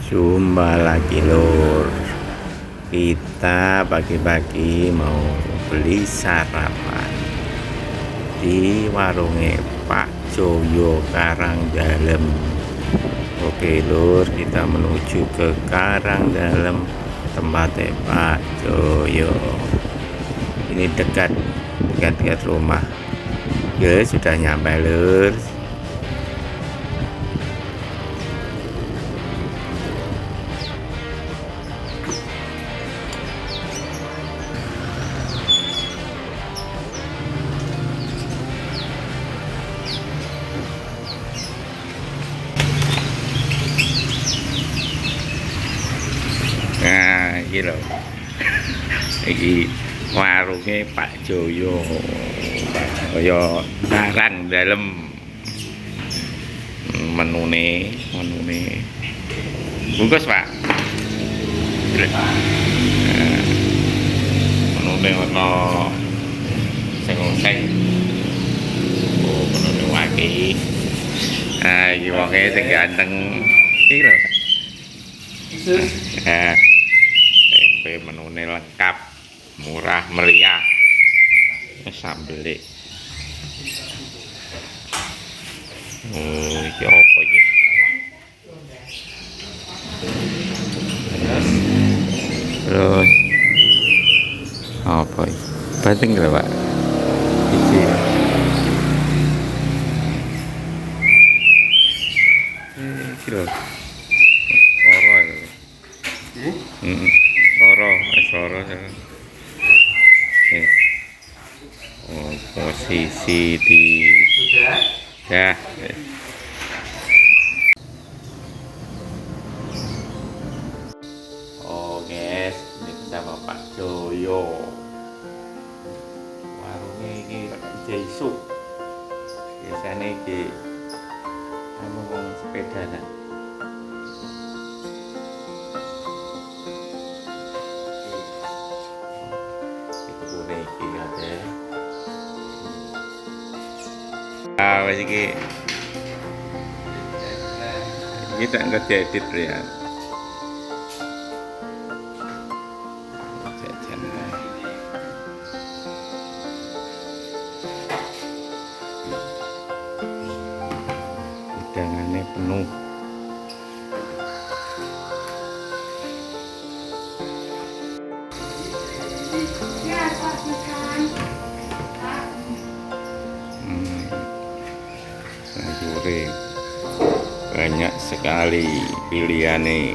Jumpa lagi lur, kita pagi-pagi mau beli sarapan di warungnya Pak Joyo Karangdalem. Oke lur, kita menuju ke Karangdalem, tempatnya Pak Joyo. Ini dekat rumah ya, sudah nyampe lur. Nah, ini loh. Ini warungnya Pak Joyo. Kaya Karangdalem. Menune. Bungkus, Pak. Menune ana sing oh, menune waki. Ah, iki wonge sing ganteng. Iki lho. Tempe menune lengkap, murah meriah. Sambel. Oh, iki apa iki? Terus apa iki? Bating lho, Pak. Iki. Iki lho. Loro lho. Loro. Oh, posisi di ya. Oh guys, ini sama Pak Joyo. Warungnya ini Jaisu. Biasanya ini ngomong sepeda nah. Wes iki tak ngedit ya. Jajan. Hidangannya penuh. Banyak sekali pilihan nih.